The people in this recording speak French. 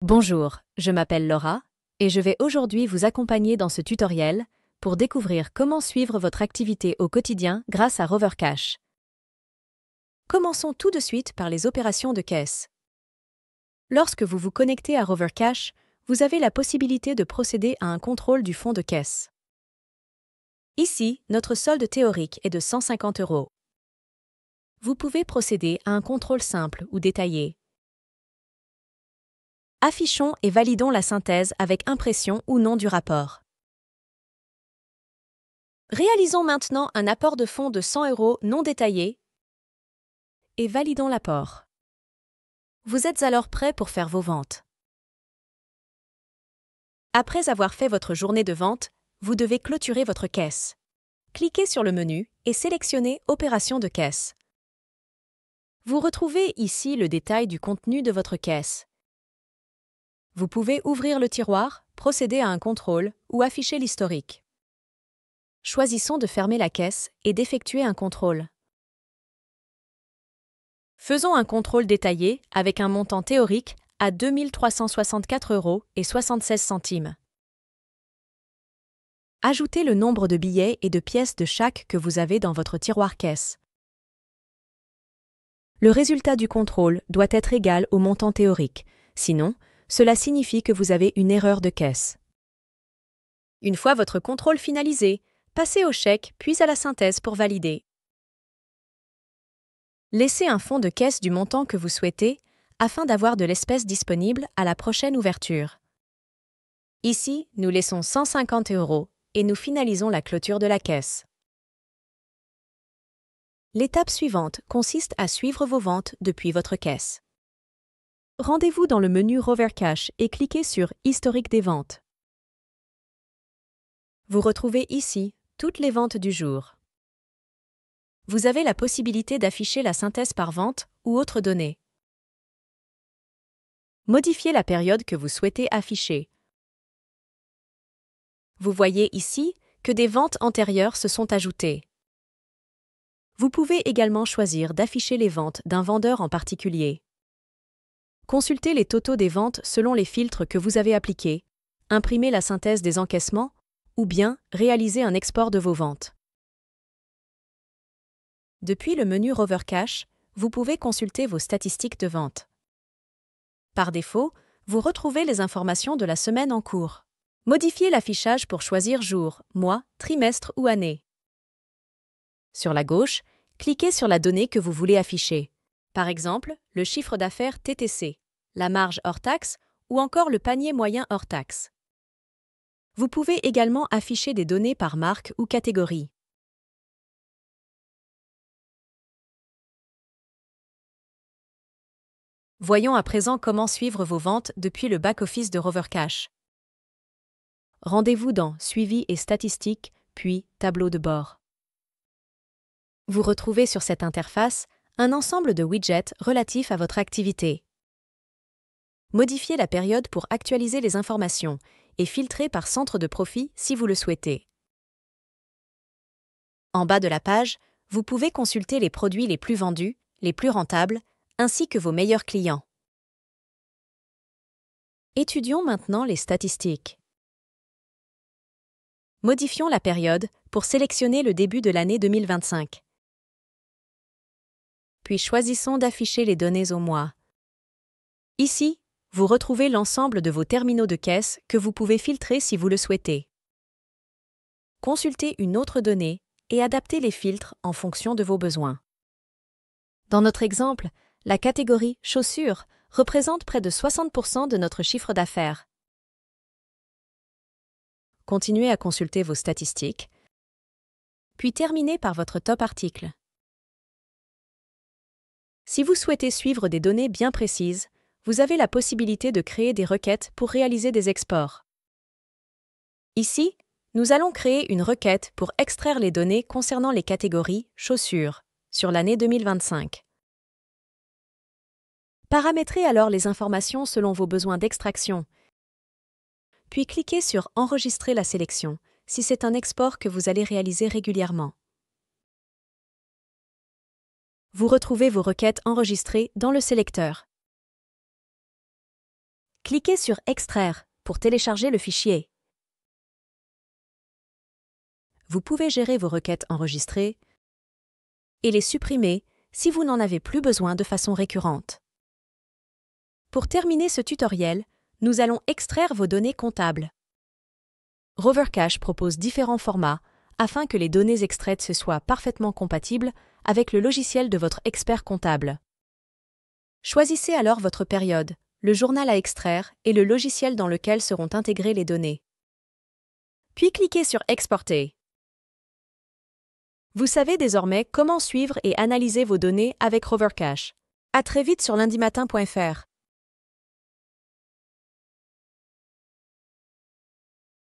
Bonjour, je m'appelle Laura et je vais aujourd'hui vous accompagner dans ce tutoriel pour découvrir comment suivre votre activité au quotidien grâce à RoverCash. Commençons tout de suite par les opérations de caisse. Lorsque vous vous connectez à RoverCash, vous avez la possibilité de procéder à un contrôle du fonds de caisse. Ici, notre solde théorique est de 150 €. Vous pouvez procéder à un contrôle simple ou détaillé. Affichons et validons la synthèse avec impression ou non du rapport. Réalisons maintenant un apport de fonds de 100 € non détaillé et validons l'apport. Vous êtes alors prêt pour faire vos ventes. Après avoir fait votre journée de vente, vous devez clôturer votre caisse. Cliquez sur le menu et sélectionnez Opération de caisse. Vous retrouvez ici le détail du contenu de votre caisse. Vous pouvez ouvrir le tiroir, procéder à un contrôle ou afficher l'historique. Choisissons de fermer la caisse et d'effectuer un contrôle. Faisons un contrôle détaillé avec un montant théorique à 2 364 € et 76 centimes. Ajoutez le nombre de billets et de pièces de chaque que vous avez dans votre tiroir caisse. Le résultat du contrôle doit être égal au montant théorique, sinon, cela signifie que vous avez une erreur de caisse. Une fois votre contrôle finalisé, passez au chèque puis à la synthèse pour valider. Laissez un fonds de caisse du montant que vous souhaitez afin d'avoir de l'espèce disponible à la prochaine ouverture. Ici, nous laissons 150 € et nous finalisons la clôture de la caisse. L'étape suivante consiste à suivre vos ventes depuis votre caisse. Rendez-vous dans le menu RoverCash et cliquez sur Historique des ventes. Vous retrouvez ici toutes les ventes du jour. Vous avez la possibilité d'afficher la synthèse par vente ou autres données. Modifiez la période que vous souhaitez afficher. Vous voyez ici que des ventes antérieures se sont ajoutées. Vous pouvez également choisir d'afficher les ventes d'un vendeur en particulier. Consultez les totaux des ventes selon les filtres que vous avez appliqués, imprimez la synthèse des encaissements ou bien réaliser un export de vos ventes. Depuis le menu RoverCash, vous pouvez consulter vos statistiques de vente. Par défaut, vous retrouvez les informations de la semaine en cours. Modifiez l'affichage pour choisir jour, mois, trimestre ou année. Sur la gauche, cliquez sur la donnée que vous voulez afficher. Par exemple, le chiffre d'affaires TTC, la marge hors taxe ou encore le panier moyen hors taxe. Vous pouvez également afficher des données par marque ou catégorie. Voyons à présent comment suivre vos ventes depuis le back-office de RoverCash. Rendez-vous dans Suivi et statistiques, puis Tableau de bord. Vous retrouvez sur cette interface un ensemble de widgets relatifs à votre activité. Modifiez la période pour actualiser les informations et filtrez par centre de profit si vous le souhaitez. En bas de la page, vous pouvez consulter les produits les plus vendus, les plus rentables, ainsi que vos meilleurs clients. Étudions maintenant les statistiques. Modifions la période pour sélectionner le début de l'année 2025. Puis choisissons d'afficher les données au mois. Ici, vous retrouvez l'ensemble de vos terminaux de caisse que vous pouvez filtrer si vous le souhaitez. Consultez une autre donnée et adaptez les filtres en fonction de vos besoins. Dans notre exemple, la catégorie chaussures représente près de 60% de notre chiffre d'affaires. Continuez à consulter vos statistiques, puis terminez par votre top article. Si vous souhaitez suivre des données bien précises, vous avez la possibilité de créer des requêtes pour réaliser des exports. Ici, nous allons créer une requête pour extraire les données concernant les catégories chaussures sur l'année 2025. Paramétrez alors les informations selon vos besoins d'extraction, puis cliquez sur Enregistrer la sélection si c'est un export que vous allez réaliser régulièrement. Vous retrouvez vos requêtes enregistrées dans le sélecteur. Cliquez sur Extraire pour télécharger le fichier. Vous pouvez gérer vos requêtes enregistrées et les supprimer si vous n'en avez plus besoin de façon récurrente. Pour terminer ce tutoriel, nous allons extraire vos données comptables. RoverCache propose différents formats afin que les données extraites se soient parfaitement compatibles avec le logiciel de votre expert comptable. Choisissez alors votre période, le journal à extraire et le logiciel dans lequel seront intégrées les données. Puis cliquez sur Exporter. Vous savez désormais comment suivre et analyser vos données avec RoverCache. À très vite sur lundimatin.fr.